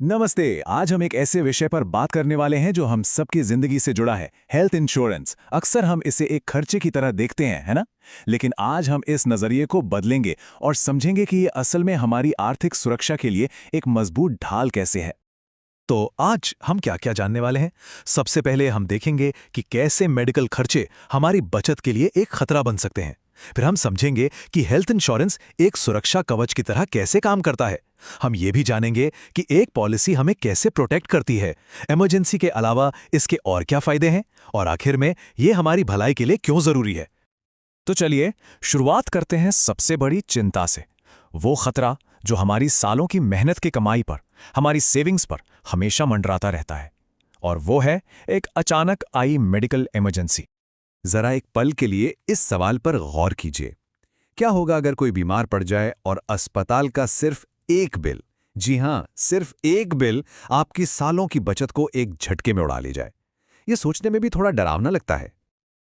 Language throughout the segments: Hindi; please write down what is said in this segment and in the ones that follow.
नमस्ते। आज हम एक ऐसे विषय पर बात करने वाले हैं जो हम सबकी जिंदगी से जुड़ा है, हेल्थ इंश्योरेंस। अक्सर हम इसे एक खर्चे की तरह देखते हैं, है ना? लेकिन आज हम इस नजरिए को बदलेंगे और समझेंगे कि ये असल में हमारी आर्थिक सुरक्षा के लिए एक मजबूत ढाल कैसे है। तो आज हम क्या क्या जानने वाले हैं। सबसे पहले हम देखेंगे कि कैसे मेडिकल खर्चे हमारी बचत के लिए एक खतरा बन सकते हैं। फिर हम समझेंगे कि हेल्थ इंश्योरेंस एक सुरक्षा कवच की तरह कैसे काम करता है। हम ये भी जानेंगे कि एक पॉलिसी हमें कैसे प्रोटेक्ट करती है, इमरजेंसी के अलावा इसके और क्या फायदे हैं, और आखिर में ये हमारी भलाई के लिए क्यों जरूरी है। तो चलिए शुरुआत करते हैं सबसे बड़ी चिंता से। वो खतरा जो हमारी सालों की मेहनत की कमाई पर, हमारी सेविंग्स पर हमेशा मंडराता रहता है। और वो है एक अचानक आई मेडिकल इमरजेंसी। जरा एक पल के लिए इस सवाल पर गौर कीजिए। क्या होगा अगर कोई बीमार पड़ जाए और अस्पताल का सिर्फ एक बिल, जी हां, सिर्फ एक बिल आपकी सालों की बचत को एक झटके में उड़ा ले जाए? यह सोचने में भी थोड़ा डरावना लगता है।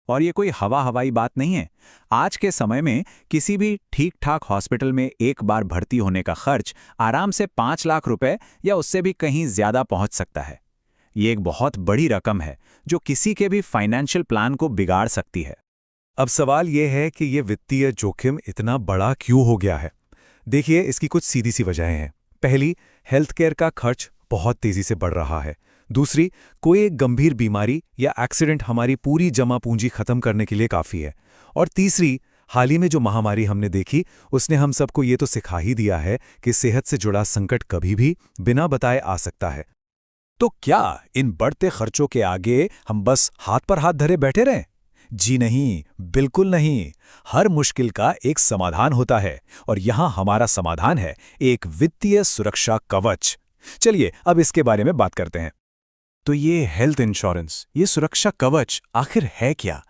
और ये कोई हवा हवाई बात नहीं है। आज के समय में किसी भी ठीक ठाक हॉस्पिटल में एक बार भर्ती होने का खर्च आराम से 5 लाख रुपए या उससे भी कहीं ज्यादा पहुंच सकता है। ये एक बहुत बड़ी रकम है जो किसी के भी फाइनेंशियल प्लान को बिगाड़ सकती है। अब सवाल यह है कि यह वित्तीय जोखिम इतना बड़ा क्यों हो गया है। देखिए, इसकी कुछ सीधी सी वजहें हैं। पहली, हेल्थ केयर का खर्च बहुत तेजी से बढ़ रहा है। दूसरी, कोई एक गंभीर बीमारी या एक्सीडेंट हमारी पूरी जमा पूंजी खत्म करने के लिए काफ़ी है। और तीसरी, हाल ही में जो महामारी हमने देखी, उसने हम सबको ये तो सिखा ही दिया है कि सेहत से जुड़ा संकट कभी भी बिना बताए आ सकता है। तो क्या इन बढ़ते खर्चों के आगे हम बस हाथ पर हाथ धरे बैठे रहें? जी नहीं, बिल्कुल नहीं। हर मुश्किल का एक समाधान होता है और यहाँ हमारा समाधान है एक वित्तीय सुरक्षा कवच। चलिए अब इसके बारे में बात करते हैं। तो ये हेल्थ इंश्योरेंस, ये सुरक्षा कवच आखिर है क्या?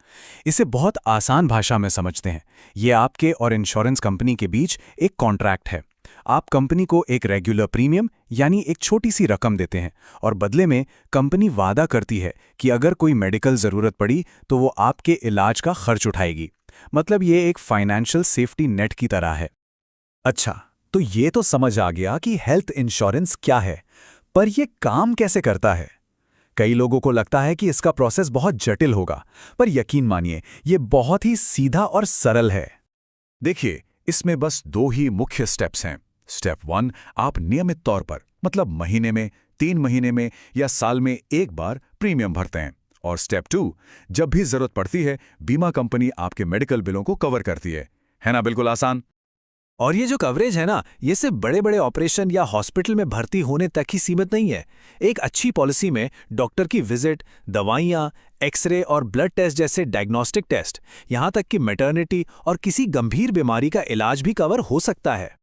इसे बहुत आसान भाषा में समझते हैं। ये आपके और इंश्योरेंस कंपनी के बीच एक कॉन्ट्रैक्ट है। आप कंपनी को एक रेगुलर प्रीमियम यानी एक छोटी सी रकम देते हैं और बदले में कंपनी वादा करती है कि अगर कोई मेडिकल ज़रूरत पड़ी तो वो आपके इलाज का खर्च उठाएगी। मतलब ये एक फाइनेंशियल सेफ्टी नेट की तरह है। अच्छा, तो ये तो समझ आ गया कि हेल्थ इंश्योरेंस क्या है, पर ये काम कैसे करता है। कई लोगों को लगता है कि इसका प्रोसेस बहुत जटिल होगा, पर यकीन मानिए ये बहुत ही सीधा और सरल है। देखिए, इसमें बस दो ही मुख्य स्टेप्स हैं। स्टेप 1, आप नियमित तौर पर, मतलब महीने में, 3 महीने में या साल में एक बार प्रीमियम भरते हैं। और स्टेप 2, जब भी जरूरत पड़ती है, बीमा कंपनी आपके मेडिकल बिलों को कवर करती है ना? बिल्कुल आसान। और ये जो कवरेज है ना, ये सिर्फ बड़े बड़े ऑपरेशन या हॉस्पिटल में भर्ती होने तक ही सीमित नहीं है। एक अच्छी पॉलिसी में डॉक्टर की विजिट, दवाइयाँ, एक्सरे और ब्लड टेस्ट जैसे डायग्नोस्टिक टेस्ट, यहाँ तक कि मैटरनिटी और किसी गंभीर बीमारी का इलाज भी कवर हो सकता है।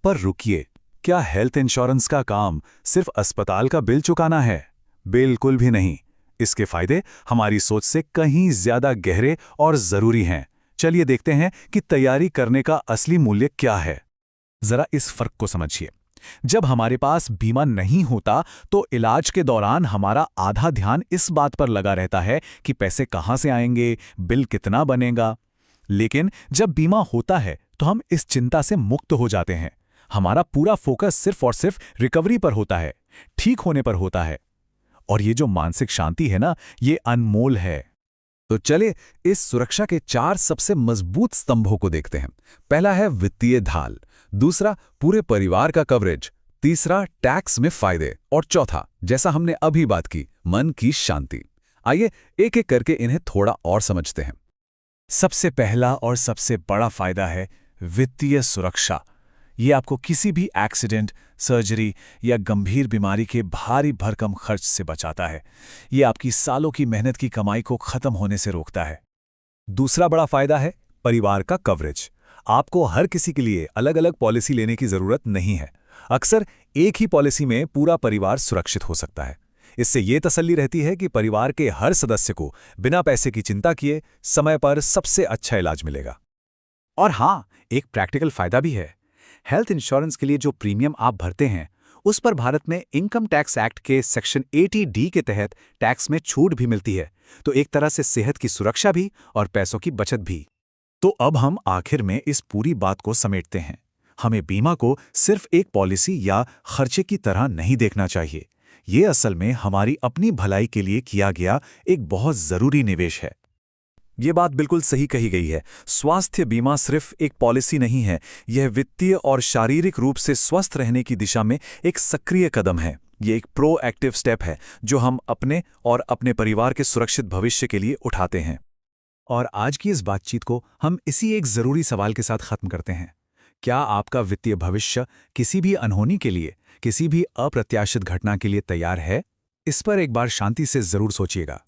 पर रुकिए, क्या हेल्थ इंश्योरेंस का काम सिर्फ अस्पताल का बिल चुकाना है? बिल्कुल भी नहीं। इसके फायदे हमारी सोच से कहीं ज्यादा गहरे और जरूरी हैं। चलिए देखते हैं कि तैयारी करने का असली मूल्य क्या है। जरा इस फर्क को समझिए। जब हमारे पास बीमा नहीं होता तो इलाज के दौरान हमारा आधा ध्यान इस बात पर लगा रहता है कि पैसे कहाँ से आएंगे, बिल कितना बनेगा। लेकिन जब बीमा होता है तो हम इस चिंता से मुक्त हो जाते हैं। हमारा पूरा फोकस सिर्फ और सिर्फ रिकवरी पर होता है, ठीक होने पर होता है। और ये जो मानसिक शांति है ना, ये अनमोल है। तो चलिए इस सुरक्षा के 4 सबसे मजबूत स्तंभों को देखते हैं। पहला है वित्तीय ढाल, दूसरा पूरे परिवार का कवरेज, तीसरा टैक्स में फायदे, और चौथा, जैसा हमने अभी बात की, मन की शांति। आइए एक एक करके इन्हें थोड़ा और समझते हैं। सबसे पहला और सबसे बड़ा फायदा है वित्तीय सुरक्षा। ये आपको किसी भी एक्सीडेंट, सर्जरी या गंभीर बीमारी के भारी भरकम खर्च से बचाता है। ये आपकी सालों की मेहनत की कमाई को खत्म होने से रोकता है। दूसरा बड़ा फायदा है परिवार का कवरेज। आपको हर किसी के लिए अलग अलग पॉलिसी लेने की जरूरत नहीं है। अक्सर एक ही पॉलिसी में पूरा परिवार सुरक्षित हो सकता है। इससे ये तसल्ली रहती है कि परिवार के हर सदस्य को बिना पैसे की चिंता किए समय पर सबसे अच्छा इलाज मिलेगा। और हाँ, एक प्रैक्टिकल फायदा भी है। हेल्थ इंश्योरेंस के लिए जो प्रीमियम आप भरते हैं, उस पर भारत में इनकम टैक्स एक्ट के सेक्शन 80D के तहत टैक्स में छूट भी मिलती है। तो एक तरह से सेहत की सुरक्षा भी और पैसों की बचत भी। तो अब हम आखिर में इस पूरी बात को समेटते हैं। हमें बीमा को सिर्फ एक पॉलिसी या खर्चे की तरह नहीं देखना चाहिए। ये असल में हमारी अपनी भलाई के लिए किया गया एक बहुत जरूरी निवेश है। ये बात बिल्कुल सही कही गई है। स्वास्थ्य बीमा सिर्फ एक पॉलिसी नहीं है, यह वित्तीय और शारीरिक रूप से स्वस्थ रहने की दिशा में एक सक्रिय कदम है। ये एक प्रोएक्टिव स्टेप है जो हम अपने और अपने परिवार के सुरक्षित भविष्य के लिए उठाते हैं। और आज की इस बातचीत को हम इसी एक जरूरी सवाल के साथ खत्म करते हैं। क्या आपका वित्तीय भविष्य किसी भी अनहोनी के लिए, किसी भी अप्रत्याशित घटना के लिए तैयार है? इस पर एक बार शांति से जरूर सोचिएगा।